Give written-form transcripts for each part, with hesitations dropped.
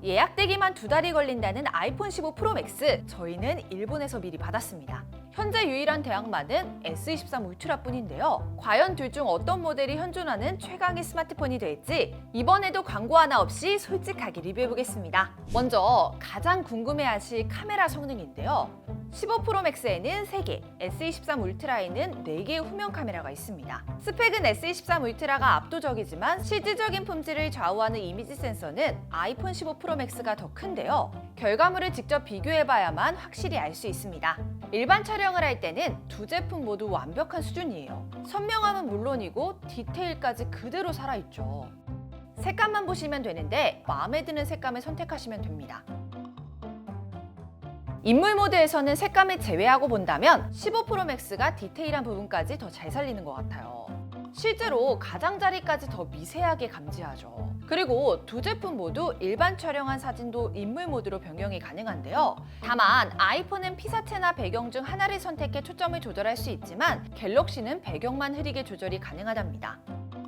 예약되기만 2달이 걸린다는 아이폰 15 프로 맥스, 저희는 일본에서 미리 받았습니다. 현재 유일한 대항마는 S23 울트라뿐인데요. 과연 둘 중 어떤 모델이 현존하는 최강의 스마트폰이 될지 이번에도 광고 하나 없이 솔직하게 리뷰해보겠습니다. 먼저 가장 궁금해하실 카메라 성능인데요. 15 프로 맥스에는 3개, S23 울트라에는 4개의 후면 카메라가 있습니다. 스펙은 S23 울트라가 압도적이지만 실질적인 품질을 좌우하는 이미지 센서는 아이폰 15 프로 맥스가 더 큰데요. 결과물을 직접 비교해봐야만 확실히 알 수 있습니다. 일반 촬영을 할 때는 두 제품 모두 완벽한 수준이에요. 선명함은 물론이고 디테일까지 그대로 살아있죠. 색감만 보시면 되는데 마음에 드는 색감을 선택하시면 됩니다. 인물 모드에서는 색감을 제외하고 본다면 15 프로 맥스가 디테일한 부분까지 더 잘 살리는 것 같아요. 실제로 가장자리까지 더 미세하게 감지하죠. 그리고 두 제품 모두 일반 촬영한 사진도 인물 모드로 변경이 가능한데요. 다만 아이폰은 피사체나 배경 중 하나를 선택해 초점을 조절할 수 있지만 갤럭시는 배경만 흐리게 조절이 가능하답니다.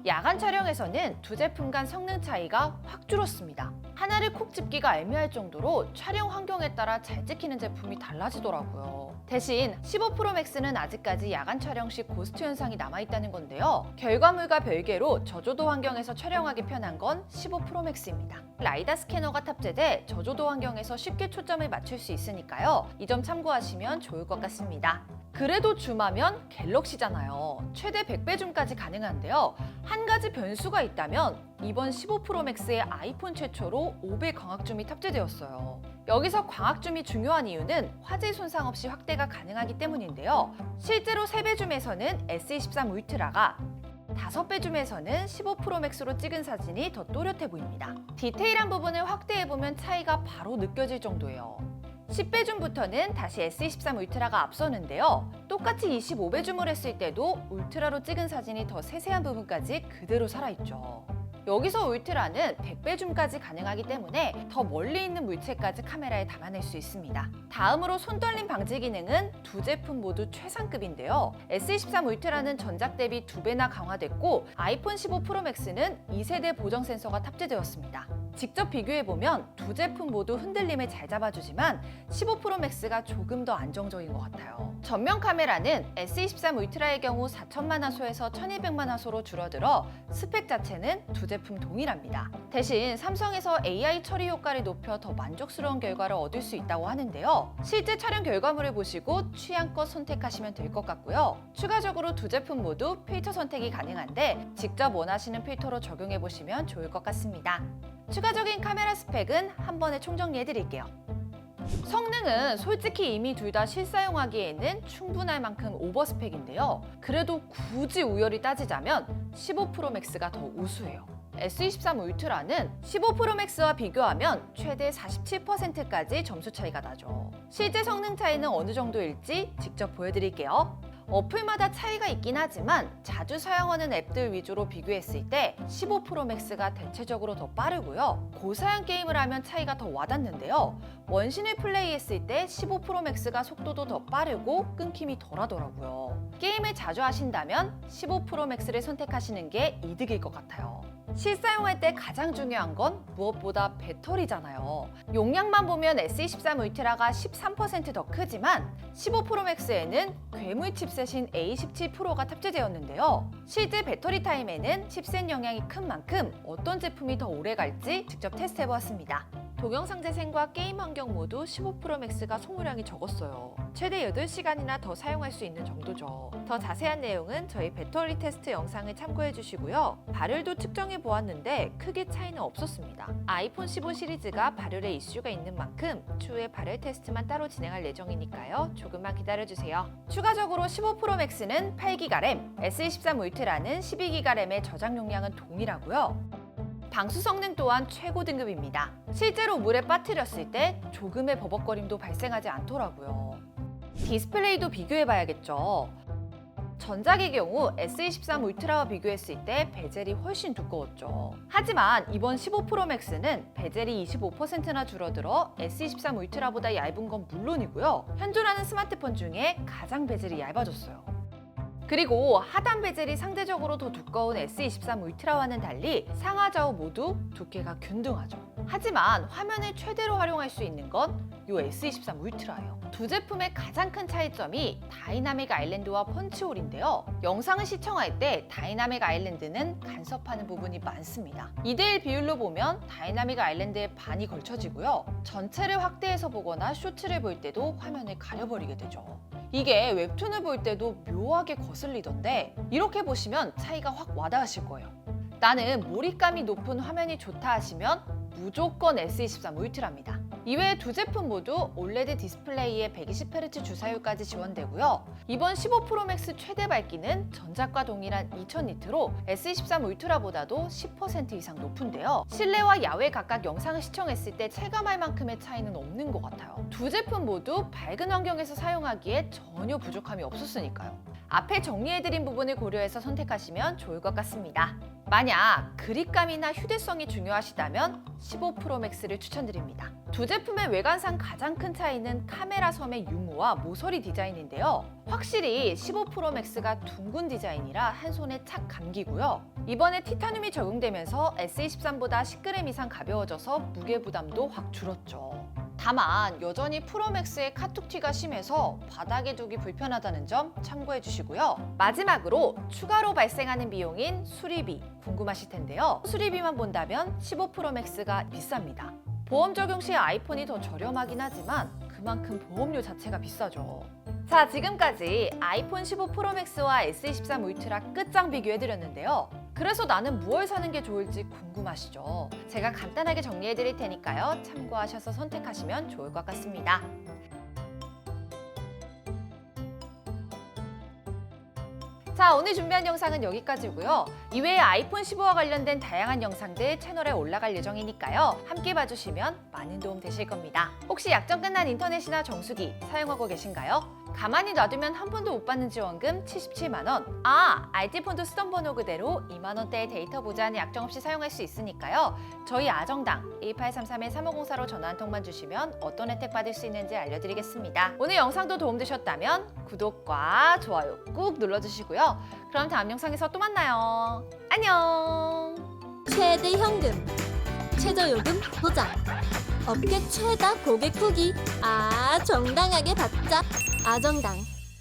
야간 촬영에서는 두 제품 간 성능 차이가 확 줄었습니다. 하나를 콕 집기가 애매할 정도로 촬영 환경에 따라 잘 찍히는 제품이 달라지더라고요. 대신 15 프로 맥스는 아직까지 야간 촬영 시 고스트 현상이 남아있다는 건데요. 결과물과 별개로 저조도 환경에서 촬영하기 편한 건 15 프로 맥스입니다. 라이다 스캐너가 탑재돼 저조도 환경에서 쉽게 초점을 맞출 수 있으니까요. 이 점 참고하시면 좋을 것 같습니다. 그래도 줌하면 갤럭시잖아요. 최대 100배 줌까지 가능한데요. 한 가지 변수가 있다면 이번 15 프로 맥스의 아이폰 최초로 5배 광학줌이 탑재되었어요. 여기서 광학줌이 중요한 이유는 화질 손상 없이 확대가 가능하기 때문인데요. 실제로 3배 줌에서는 S23 울트라가 5배 줌에서는 15 프로 맥스로 찍은 사진이 더 또렷해 보입니다. 디테일한 부분을 확대해보면 차이가 바로 느껴질 정도예요. 10배 줌부터는 다시 S23 울트라가 앞서는데요. 똑같이 25배 줌을 했을 때도 울트라로 찍은 사진이 더 세세한 부분까지 그대로 살아있죠. 여기서 울트라는 100배 줌까지 가능하기 때문에 더 멀리 있는 물체까지 카메라에 담아낼 수 있습니다. 다음으로 손떨림 방지 기능은 두 제품 모두 최상급인데요. S23 울트라는 전작 대비 2배나 강화됐고 아이폰 15 프로 맥스는 2세대 보정 센서가 탑재되었습니다. 직접 비교해보면 두 제품 모두 흔들림을 잘 잡아주지만 15 프로 맥스가 조금 더 안정적인 것 같아요. 전면 카메라는 S23 울트라의 경우 4000만 화소에서 1200만 화소로 줄어들어 스펙 자체는 두 제품 동일합니다. 대신 삼성에서 AI 처리 효과를 높여 더 만족스러운 결과를 얻을 수 있다고 하는데요. 실제 촬영 결과물을 보시고 취향껏 선택하시면 될 것 같고요. 추가적으로 두 제품 모두 필터 선택이 가능한데 직접 원하시는 필터로 적용해보시면 좋을 것 같습니다. 추가적인 카메라 스펙은 한 번에 총정리해드릴게요. 성능은 솔직히 이미 둘 다 실사용하기에는 충분할 만큼 오버스펙인데요. 그래도 굳이 우열히 따지자면 15 프로 맥스가 더 우수해요. S23 울트라는 15 프로 맥스와 비교하면 최대 47%까지 점수 차이가 나죠. 실제 성능 차이는 어느 정도일지 직접 보여드릴게요. 어플마다 차이가 있긴 하지만 자주 사용하는 앱들 위주로 비교했을 때 15 프로 맥스가 대체적으로 더 빠르고요. 고사양 게임을 하면 차이가 더 와닿는데요. 원신을 플레이했을 때 15 프로 맥스가 속도도 더 빠르고 끊김이 덜하더라고요. 게임을 자주 하신다면 15 프로 맥스를 선택하시는 게 이득일 것 같아요. 실사용할 때 가장 중요한 건 무엇보다 배터리잖아요. 용량만 보면 S23 울트라가 13% 더 크지만 15 프로 맥스에는 괴물 칩셋인 A17 프로가 탑재되었는데요. 실제 배터리 타임에는 칩셋 영향이 큰 만큼 어떤 제품이 더 오래 갈지 직접 테스트해보았습니다. 동영상 재생과 게임 환경 모두 15 프로 맥스가 소모량이 적었어요. 최대 8시간이나 더 사용할 수 있는 정도죠. 더 자세한 내용은 저희 배터리 테스트 영상을 참고해 주시고요. 발열도 측정해 보았는데 크게 차이는 없었습니다. 아이폰 15 시리즈가 발열에 이슈가 있는 만큼 추후에 발열 테스트만 따로 진행할 예정이니까요. 조금만 기다려주세요. 추가적으로 15 프로 맥스는 8기가 램, S23 울트라는 12기가 램의 저장 용량은 동일하고요. 방수 성능 또한 최고 등급입니다. 실제로 물에 빠뜨렸을 때 조금의 버벅거림도 발생하지 않더라고요. 디스플레이도 비교해봐야겠죠. 전작의 경우 S23 울트라와 비교했을 때 베젤이 훨씬 두꺼웠죠. 하지만 이번 15 프로 맥스는 베젤이 25%나 줄어들어 S23 울트라보다 얇은 건 물론이고요. 현존하는 스마트폰 중에 가장 베젤이 얇아졌어요. 그리고 하단 베젤이 상대적으로 더 두꺼운 S23 울트라와는 달리 상하 좌우 모두 두께가 균등하죠. 하지만 화면을 최대로 활용할 수 있는 건 이 S23 울트라예요. 두 제품의 가장 큰 차이점이 다이나믹 아일랜드와 펀치홀인데요. 영상을 시청할 때 다이나믹 아일랜드는 간섭하는 부분이 많습니다. 2대1 비율로 보면 다이나믹 아일랜드의 반이 걸쳐지고요. 전체를 확대해서 보거나 쇼츠를 볼 때도 화면을 가려버리게 되죠. 이게 웹툰을 볼 때도 묘하게 거슬리던데 이렇게 보시면 차이가 확 와닿으실 거예요. 나는 몰입감이 높은 화면이 좋다 하시면 무조건 S23 울트라입니다. 이외에 두 제품 모두 OLED 디스플레이에 120Hz 주사율까지 지원되고요. 이번 15 프로 맥스 최대 밝기는 전작과 동일한 2000니트로 S23 울트라보다도 10% 이상 높은데요. 실내와 야외 각각 영상을 시청했을 때 체감할 만큼의 차이는 없는 것 같아요. 두 제품 모두 밝은 환경에서 사용하기에 전혀 부족함이 없었으니까요. 앞에 정리해드린 부분을 고려해서 선택하시면 좋을 것 같습니다. 만약 그립감이나 휴대성이 중요하시다면 15 프로 맥스를 추천드립니다. 두 제품의 외관상 가장 큰 차이는 카메라 섬의 유무와 모서리 디자인인데요. 확실히 15 프로 맥스가 둥근 디자인이라 한 손에 착 감기고요. 이번에 티타늄이 적용되면서 S23보다 10g 이상 가벼워져서 무게 부담도 확 줄었죠. 다만 여전히 프로맥스의 카툭튀가 심해서 바닥에 두기 불편하다는 점 참고해 주시고요. 마지막으로 추가로 발생하는 비용인 수리비 궁금하실 텐데요. 수리비만 본다면 15 프로맥스가 비쌉니다. 보험 적용 시 아이폰이 더 저렴하긴 하지만 그만큼 보험료 자체가 비싸죠. 자, 지금까지 아이폰 15 프로맥스와 S23 울트라 끝장 비교해드렸는데요. 그래서 나는 무엇을 사는 게 좋을지 궁금하시죠? 제가 간단하게 정리해드릴 테니까요. 참고하셔서 선택하시면 좋을 것 같습니다. 자, 오늘 준비한 영상은 여기까지고요. 이외에 아이폰 15와 관련된 다양한 영상들 채널에 올라갈 예정이니까요. 함께 봐주시면 많은 도움 되실 겁니다. 혹시 약정 끝난 인터넷이나 정수기 사용하고 계신가요? 가만히 놔두면 한 푼도 못 받는 지원금 77만 원. RT폰도 쓰던 번호 그대로 2만 원대의 데이터 보장은 약정 없이 사용할 수 있으니까요. 저희 아정당 1833-3504로 전화 한 통만 주시면 어떤 혜택 받을 수 있는지 알려드리겠습니다. 오늘 영상도 도움되셨다면 구독과 좋아요 꾹 눌러주시고요. 그럼 다음 영상에서 또 만나요. 안녕. 최대 현금, 최저요금 보장, 업계 최다 고객 후기. 정당하게 받자. 아정당.